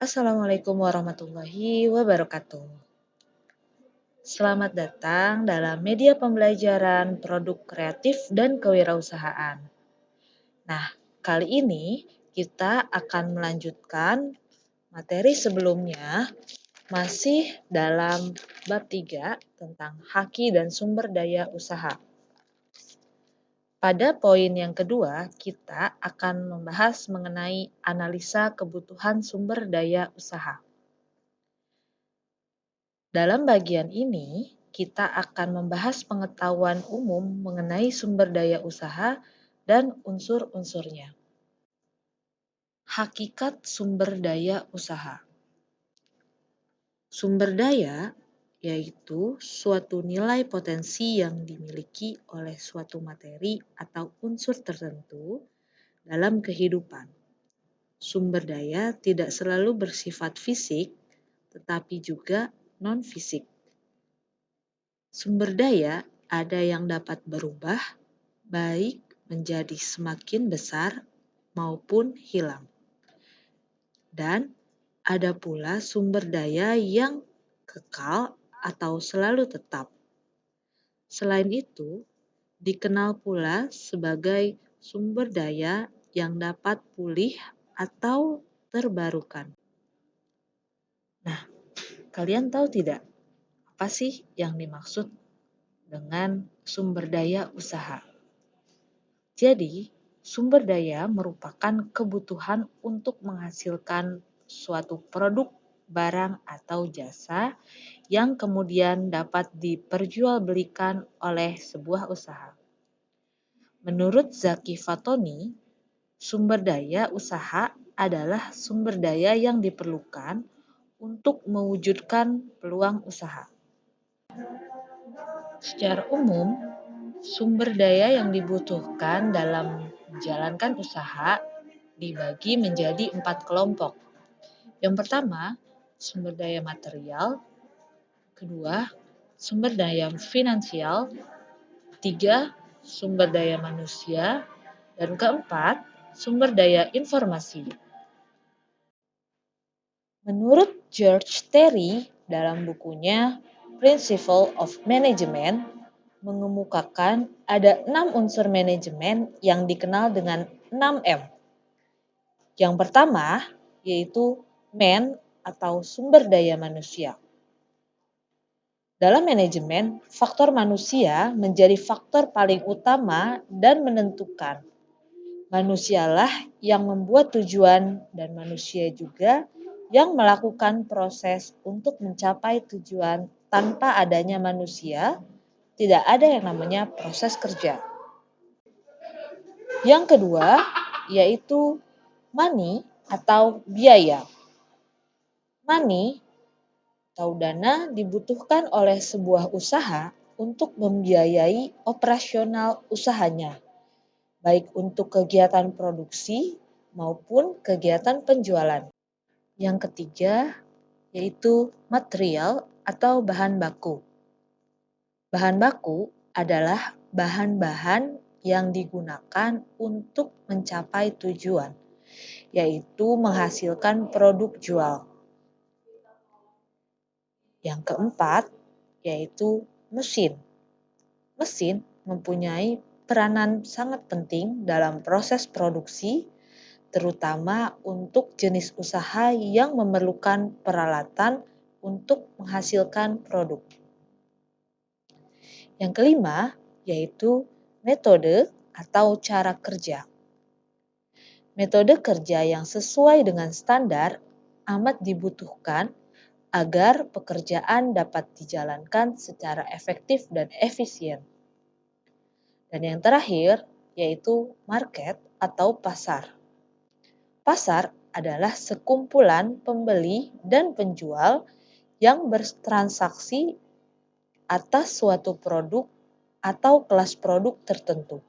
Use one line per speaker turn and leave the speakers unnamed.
Assalamualaikum warahmatullahi wabarakatuh. Selamat datang dalam media pembelajaran produk kreatif dan kewirausahaan. Nah, kali ini kita akan melanjutkan materi sebelumnya masih dalam bab 3 tentang haki dan sumber daya usaha. Pada poin yang kedua, kita akan membahas mengenai analisa kebutuhan sumber daya usaha. Dalam bagian ini, kita akan membahas pengetahuan umum mengenai sumber daya usaha dan unsur-unsurnya. Hakikat sumber daya usaha. Sumber daya yaitu suatu nilai potensi yang dimiliki oleh suatu materi atau unsur tertentu dalam kehidupan. Sumber daya tidak selalu bersifat fisik, tetapi juga non-fisik. Sumber daya ada yang dapat berubah, baik menjadi semakin besar maupun hilang. Dan ada pula sumber daya yang kekal atau selalu tetap. Selain itu, dikenal pula sebagai sumber daya yang dapat pulih atau terbarukan. Nah, kalian tahu tidak apa sih yang dimaksud dengan sumber daya usaha? Jadi, sumber daya merupakan kebutuhan untuk menghasilkan suatu produk, barang, atau jasa yang kemudian dapat diperjualbelikan oleh sebuah usaha. Menurut Zaki Fatoni, sumber daya usaha adalah sumber daya yang diperlukan untuk mewujudkan peluang usaha. Secara umum, sumber daya yang dibutuhkan dalam menjalankan usaha dibagi menjadi 4 kelompok. Yang pertama, sumber daya material. Kedua, sumber daya finansial. Tiga, sumber daya manusia. Dan keempat, sumber daya informasi. Menurut George Terry dalam bukunya Principle of Management, mengemukakan ada 6 unsur manajemen yang dikenal dengan 6M. Yang pertama yaitu man atau sumber daya manusia. Dalam manajemen, faktor manusia menjadi faktor paling utama dan menentukan. Manusialah yang membuat tujuan dan manusia juga yang melakukan proses untuk mencapai tujuan. Tanpa adanya manusia, tidak ada yang namanya proses kerja. Yang kedua, yaitu money atau biaya. Money atau dana dibutuhkan oleh sebuah usaha untuk membiayai operasional usahanya, baik untuk kegiatan produksi maupun kegiatan penjualan. Yang ketiga, yaitu material atau bahan baku. Bahan baku adalah bahan-bahan yang digunakan untuk mencapai tujuan, yaitu menghasilkan produk jual. Yang keempat, yaitu mesin. Mesin mempunyai peranan sangat penting dalam proses produksi, terutama untuk jenis usaha yang memerlukan peralatan untuk menghasilkan produk. Yang kelima, yaitu metode atau cara kerja. Metode kerja yang sesuai dengan standar amat dibutuhkan agar pekerjaan dapat dijalankan secara efektif dan efisien. Dan yang terakhir, yaitu market atau pasar. Pasar adalah sekumpulan pembeli dan penjual yang bertransaksi atas suatu produk atau kelas produk tertentu.